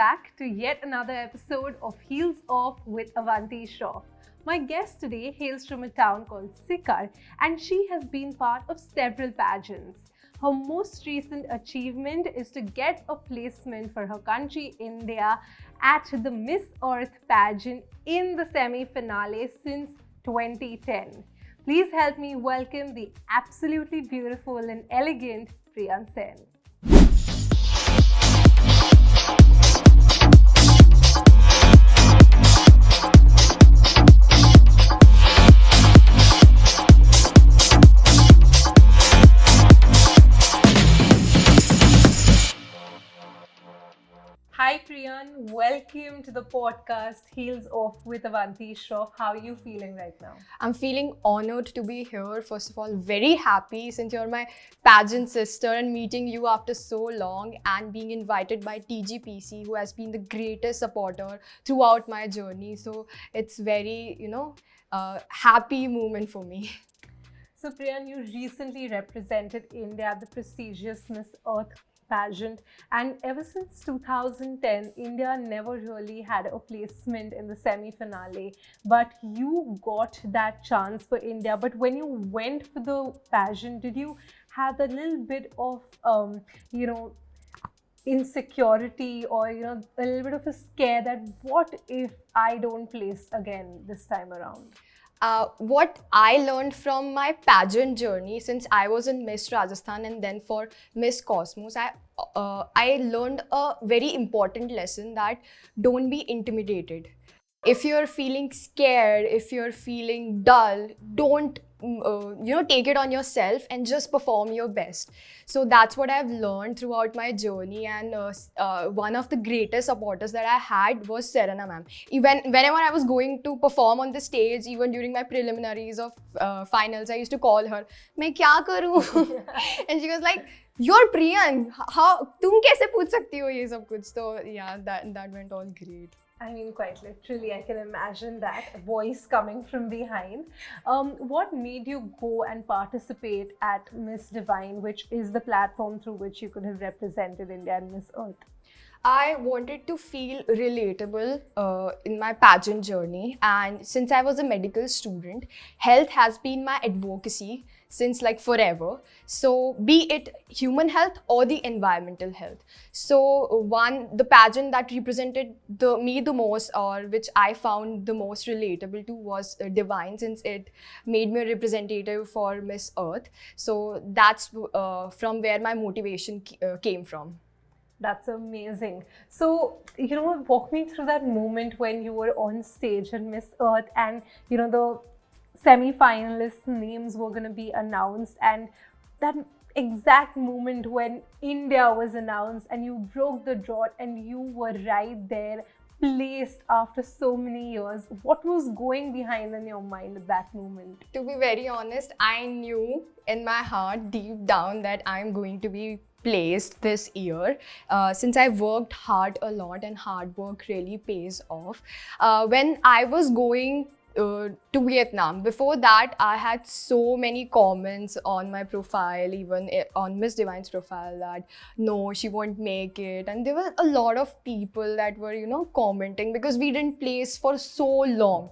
back to yet another episode of Heels Off with Avanti Shroff. My guest today hails from a town called Sikar, and she has been part of several pageants. Her most recent achievement is to get a placement for her country, India, at the Miss Earth pageant in the semi-finale since 2010. Please help me welcome the absolutely beautiful and elegant Priyan Sen. Hi Priyan, welcome to the podcast Heels Off with Avanti Shroff. How are you feeling right now? I'm feeling honored to be here. First of all, very happy since you're my pageant sister and meeting you after so long and being invited by TGPC, who has been the greatest supporter throughout my journey. So it's very, happy moment for me. So Priyan, you recently represented India at the prestigious Miss Earth pageant, and ever since 2010 India never really had a placement in the semi-finale, but you got that chance for India. But when you went for the pageant, did you have a little bit of insecurity or a little bit of a scare that what if I don't place again this time around? What I learned from my pageant journey, since I was in Miss Rajasthan and then for Miss Cosmos, I learned a very important lesson that don't be intimidated. If you're feeling scared, if you're feeling dull, don't take it on yourself and just perform your best. So that's what I've learned throughout my journey, and one of the greatest supporters that I had was Serena ma'am. Whenever I was going to perform on the stage, even during my preliminaries of finals, I used to call her, "मैं क्या करूँ?" And she was like, "You're Priyan. How तुम कैसे पूछ सकती हो ये सब कुछ?" So yeah, that went all great. I mean, quite literally, I can imagine that voice coming from behind. What made you go and participate at Miss Divine, which is the platform through which you could have represented India and Miss Earth? I wanted to feel relatable in my pageant journey, and since I was a medical student, health has been my advocacy since like forever. So be it human health or the environmental health. So the pageant that represented me the most, or which I found the most relatable to, was Divine, since it made me a representative for Miss Earth. So that's from where my motivation came from. That's amazing. So, walk me through that moment when you were on stage in Miss Earth and, the semi-finalists' names were going to be announced, and that exact moment when India was announced and you broke the drought and you were right there, placed after so many years. What was going behind in your mind at that moment? To be very honest, I knew in my heart deep down that I'm going to be placed this year, since I worked hard a lot and hard work really pays off. When I was going to Vietnam, before that I had so many comments on my profile, even on Miss Divine's profile, that no, she won't make it, and there were a lot of people that were commenting because we didn't place for so long.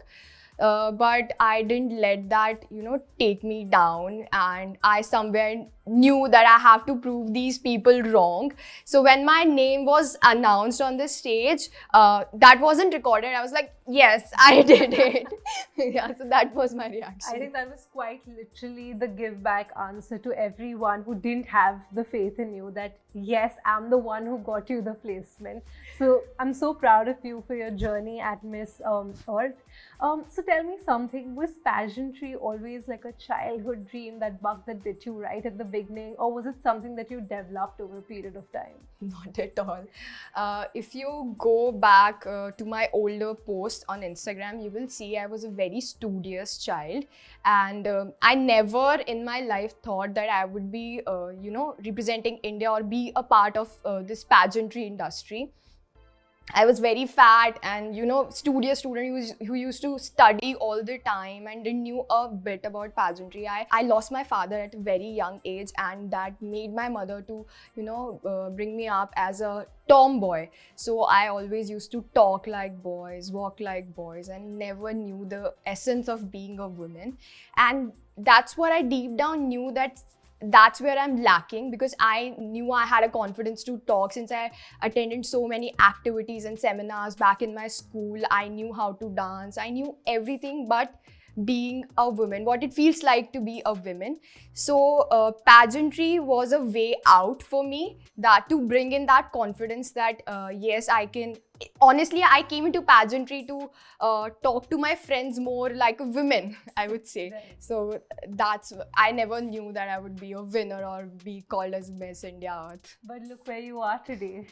But I didn't let that take me down, and I somewhere knew that I have to prove these people wrong. So when my name was announced on the stage, that wasn't recorded. I was like, yes, I did it. Yeah, so that was my reaction. I think that was quite literally the give back answer to everyone who didn't have the faith in you, that yes, I'm the one who got you the placement. So I'm so proud of you for your journey at Miss Earth. So tell me something, was pageantry always like a childhood dream, that bug that bit you right at the beginning, or was it something that you developed over a period of time? Not at all. If you go back to my older posts on Instagram, you will see I was a very studious child, and I never in my life thought that I would be representing India or be a part of this pageantry industry. I was very fat and, you know, studious student who used to study all the time and didn't knew a bit about pageantry. I lost my father at a very young age, and that made my mother to, you know, bring me up as a tomboy. So I always used to talk like boys, walk like boys, and never knew the essence of being a woman. And that's what I deep down knew, that's where I'm lacking, because I knew I had a confidence to talk since I attended so many activities and seminars back in my school. I knew how to dance, I knew everything but being a woman, what it feels like to be a woman. So pageantry was a way out for me, that to bring in that confidence that yes, I can. Honestly, I came into pageantry to talk to my friends more like a woman, I would say. Right. So that's, I never knew that I would be a winner or be called as Miss India Earth. But look where you are today.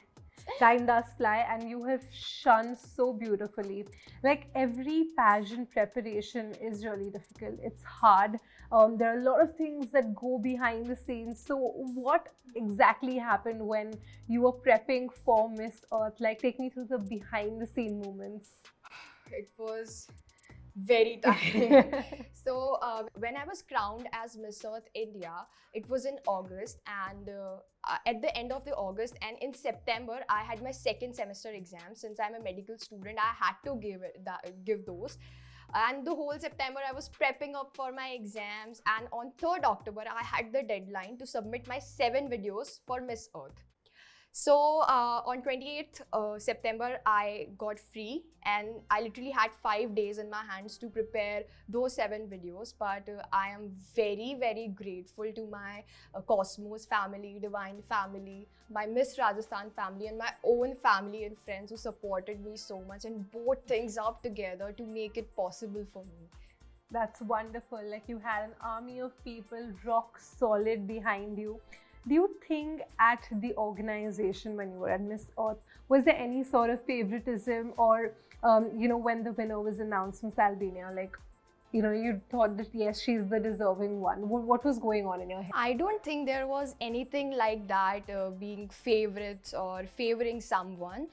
Time does fly, and you have shone so beautifully. Like, every pageant preparation is really difficult. It's hard. There are a lot of things that go behind the scenes. So, what exactly happened when you were prepping for Miss Earth? Like, take me through the behind the scene moments. It was very tiring. So when I was crowned as Miss Earth India, it was in August, and at the end of the August and in September, I had my second semester exam. Since I'm a medical student, I had to give those. And the whole September I was prepping up for my exams, and on 3rd October I had the deadline to submit my 7 videos for Miss Earth. So on 28th September, I got free, and I literally had 5 days in my hands to prepare those 7 videos. But I am very, very grateful to my Cosmos family, Divine family, my Miss Rajasthan family, and my own family and friends who supported me so much and brought things up together to make it possible for me. That's wonderful. Like, you had an army of people rock solid behind you. Do you think at the organization when you were at Miss Earth, was there any sort of favoritism, or, when the winner was announced, Miss Albania, like, you thought that yes, she's the deserving one? What was going on in your head? I don't think there was anything like that, being favorites or favoring someone.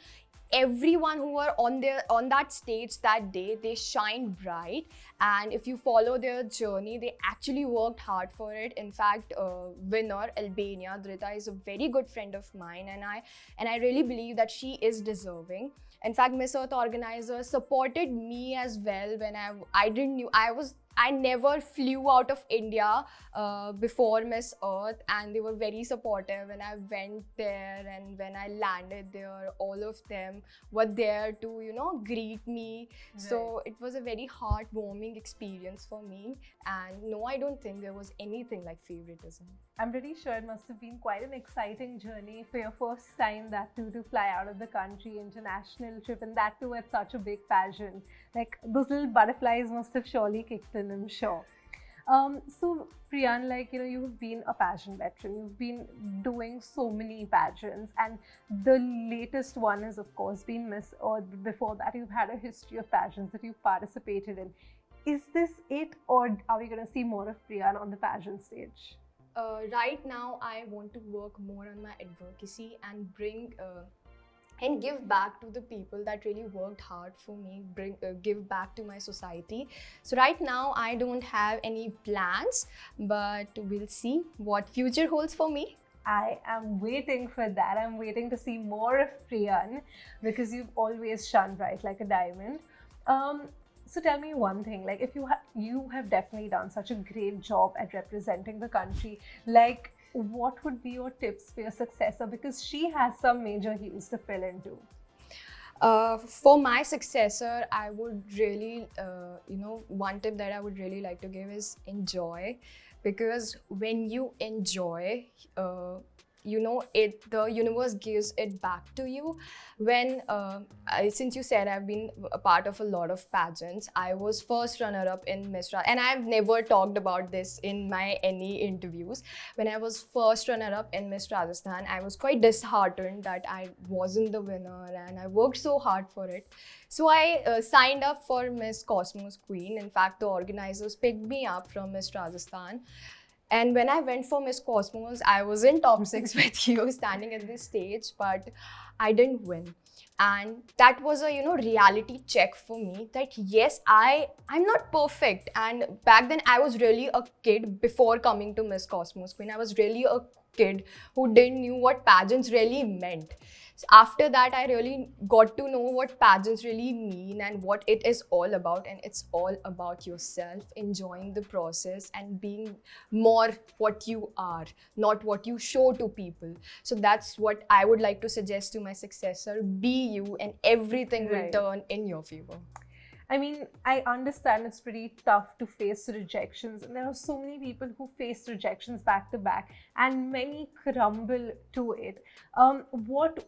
Everyone who were on that stage that day, they shined bright, and if you follow their journey, they actually worked hard for it. In fact, winner Albania Dhrita is a very good friend of mine, and I really believe that she is deserving. In fact, Miss Earth organizers supported me as well when I didn't knew I never flew out of India before Miss Earth, and they were very supportive when I went there, and when I landed there, all of them were there to, greet me. Right. So it was a very heartwarming experience for me, and no, I don't think there was anything like favoritism. I'm pretty sure it must have been quite an exciting journey for your first time, that too, to fly out of the country, international trip, and that too at such a big pageant. Like, those little butterflies must have surely kicked in, I'm sure. So Priyan, like, you've been a pageant veteran, you've been doing so many pageants, and the latest one has of course been Miss Earth. Before that, you've had a history of pageants that you've participated in. Is this it, or are we going to see more of Priyan on the pageant stage? Right now, I want to work more on my advocacy and bring and give back to the people that really worked hard for me, give back to my society. So right now, I don't have any plans, but we'll see what future holds for me. I am waiting for that. I'm waiting to see more of Priyan, because you've always shone bright like a diamond. So tell me one thing, like, if you have definitely done such a great job at representing the country, like, what would be your tips for your successor, because she has some major heels to fill into? For my successor, I would really, one tip that I would really like to give is enjoy, because when you enjoy, the universe gives it back to you. When since you said I've been a part of a lot of pageants, I was first runner-up in Miss Rajasthan, and I've never talked about this in my any interviews. When I was first runner-up in Miss Rajasthan, I was quite disheartened that I wasn't the winner, and I worked so hard for it. So I signed up for Miss Cosmos Queen. In fact, the organizers picked me up from Miss Rajasthan. And when I went for Miss Cosmos, I was in top 6 with you standing at this stage, but I didn't win. And that was a reality check for me that yes, I'm not perfect. And back then I was really a kid before coming to Miss Cosmos Queen. I was really a kid who didn't knew what pageants really meant. So after that, I really got to know what pageants really mean and what it is all about. And it's all about yourself, enjoying the process and being more what you are, not what you show to people. So that's what I would like to suggest to my successor. Be you and everything will Right. turn in your favor. I mean, I understand it's pretty tough to face rejections, and there are so many people who face rejections back to back, and many crumble to it. What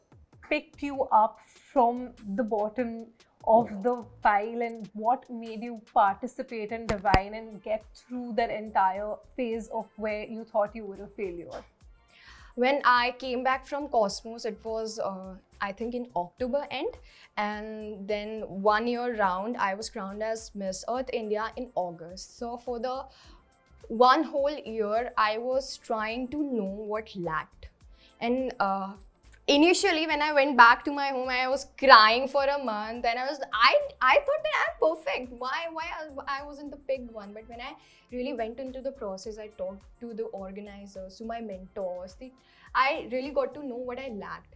picked you up from the bottom of the pile, and what made you participate in Divine and get through that entire phase of where you thought you were a failure? When I came back from Cosmos, it was I think in October end, and then 1 year round I was crowned as Miss Earth India in August. So for the one whole year I was trying to know what lacked. And initially when I went back to my home, I was crying for a month, and I thought that I'm perfect. Why I wasn't the picked one? But when I really went into the process, I talked to the organizers, to my mentors. I really got to know what I lacked.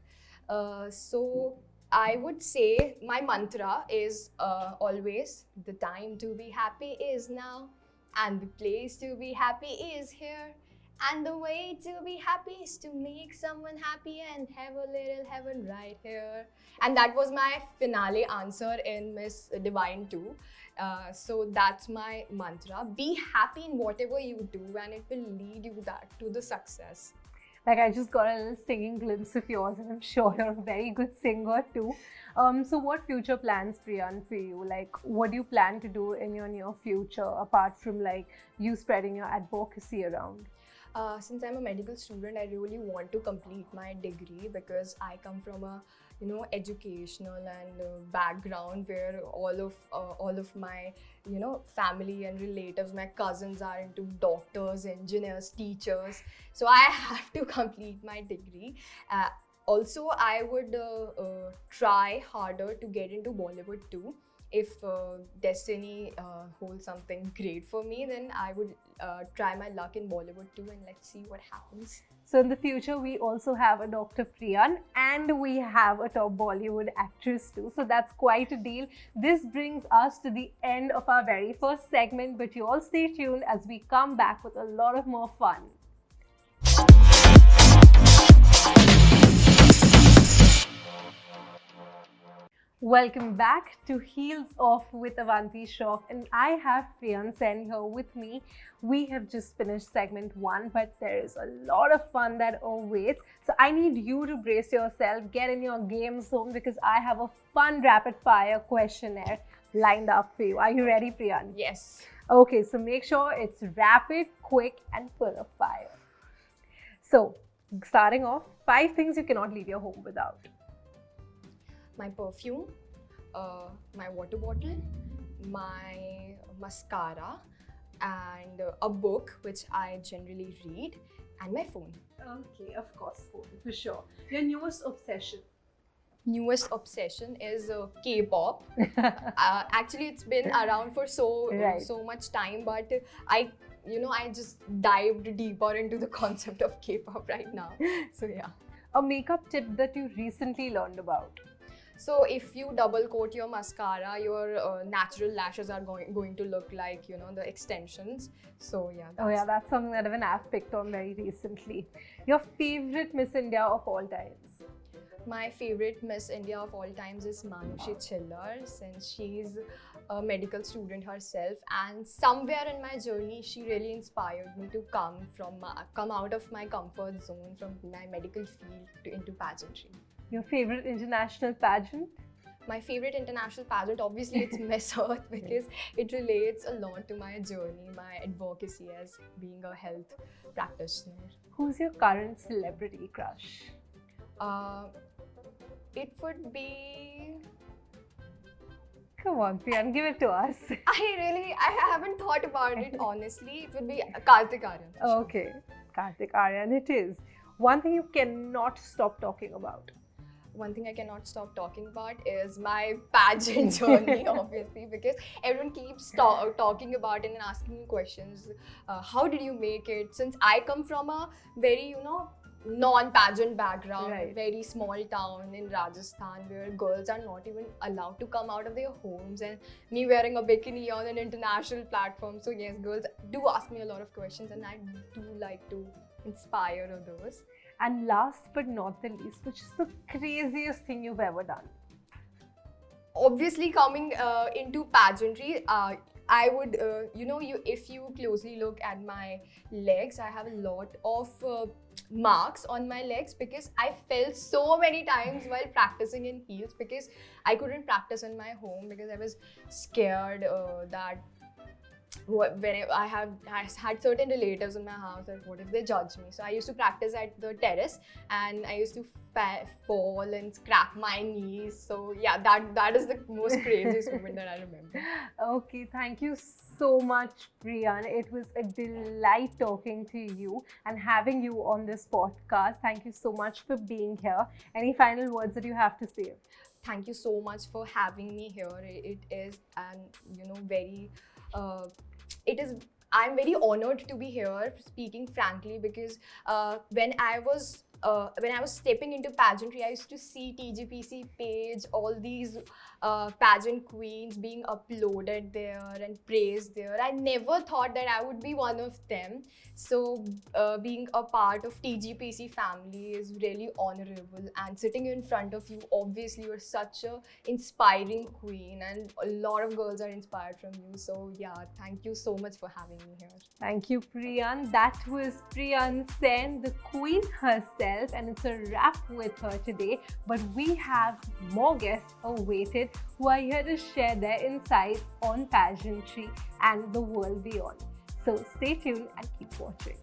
So I would say my mantra is always the time to be happy is now, and the place to be happy is here. And the way to be happy is to make someone happy and have a little heaven right here. And that was my finale answer in Miss Divine 2. So that's my mantra. Be happy in whatever you do, and it will lead you to the success. Like, I just got a little singing glimpse of yours, and I'm sure you're a very good singer too. So what future plans, Priyan, for you? Like, what do you plan to do in your near future, apart from like you spreading your advocacy around? Since I'm a medical student, I really want to complete my degree, because I come from a educational and background where all of my family and relatives, my cousins are into doctors, engineers, teachers. So I have to complete my degree. Also, I would try harder to get into Bollywood too. If destiny holds something great for me, then I would try my luck in Bollywood too, and let's see what happens. So in the future, we also have a Dr. Priyan, and we have a top Bollywood actress too. So that's quite a deal. This brings us to the end of our very first segment, but you all stay tuned as we come back with a lot of more fun. Welcome back to Heels Off with Avanti Shroff, and I have Priyan Sen here with me. We have just finished segment 1, but there is a lot of fun that awaits. So I need you to brace yourself, get in your game zone, because I have a fun rapid fire questionnaire lined up for you. Are you ready, Priyan? Yes. Okay, so make sure it's rapid, quick, and full of fire. So, starting off, 5 things you cannot leave your home without. My perfume, my water bottle, my mascara, and a book which I generally read, and my phone. Okay, of course, phone, for sure. Your newest obsession? Newest obsession is K-pop. Actually, it's been around for Right. so much time, but I just dived deeper into the concept of K-pop right now. So yeah. A makeup tip that you recently learned about? So if you double coat your mascara, your natural lashes are going to look like the extensions. So yeah. Oh yeah, that's something that even I've picked on very recently. Your favorite Miss India of all times? My favorite Miss India of all times is Manushi Chillar, since she's a medical student herself, and somewhere in my journey she really inspired me to come out of my comfort zone from my medical field into pageantry. Your favorite international pageant? My favorite international pageant, obviously, it's Miss Earth, because it relates a lot to my journey, my advocacy as being a health practitioner. Who's your current celebrity crush? It would be... Come on, Priyan, give it to us. I haven't thought about it, honestly. It would be Kartik Aaryan. Okay, Kartik Aaryan it is. One thing you cannot stop talking about? one thing I cannot stop talking about is my pageant journey, obviously, because everyone keeps talking about it and asking me questions. How did you make it? Since I come from a very, non-pageant background, Right. very small town in Rajasthan where girls are not even allowed to come out of their homes, and me wearing a bikini on an international platform. So yes, girls do ask me a lot of questions, and I do like to inspire others. And last but not the least, which is the craziest thing you've ever done? Obviously, coming into pageantry, I would, if you closely look at my legs, I have a lot of marks on my legs because I fell so many times while practicing in heels, because I couldn't practice in my home because I was scared that when I had certain relatives in my house, that what if they judge me. So I used to practice at the terrace, and I used to fall and crack my knees. So yeah, that is the most craziest moment that I remember. Okay, thank you so much, Priyan. It was a delight talking to you and having you on this podcast. Thank you so much for being here. Any final words that you have to say? Thank you so much for having me here. It is, and very it is, I'm very honored to be here, speaking frankly, because when I was stepping into pageantry, I used to see TGPC page, all these pageant queens being uploaded there and praised there. I never thought that I would be one of them. So being a part of TGPC family is really honorable, and sitting in front of you, obviously you're such a inspiring queen, and a lot of girls are inspired from you. So yeah, thank you so much for having me here. Thank you, Priyan. That was Priyan Sen, the queen herself, and it's a wrap with her today. But we have more guests awaited who are here to share their insights on pageantry and the world beyond. So stay tuned and keep watching.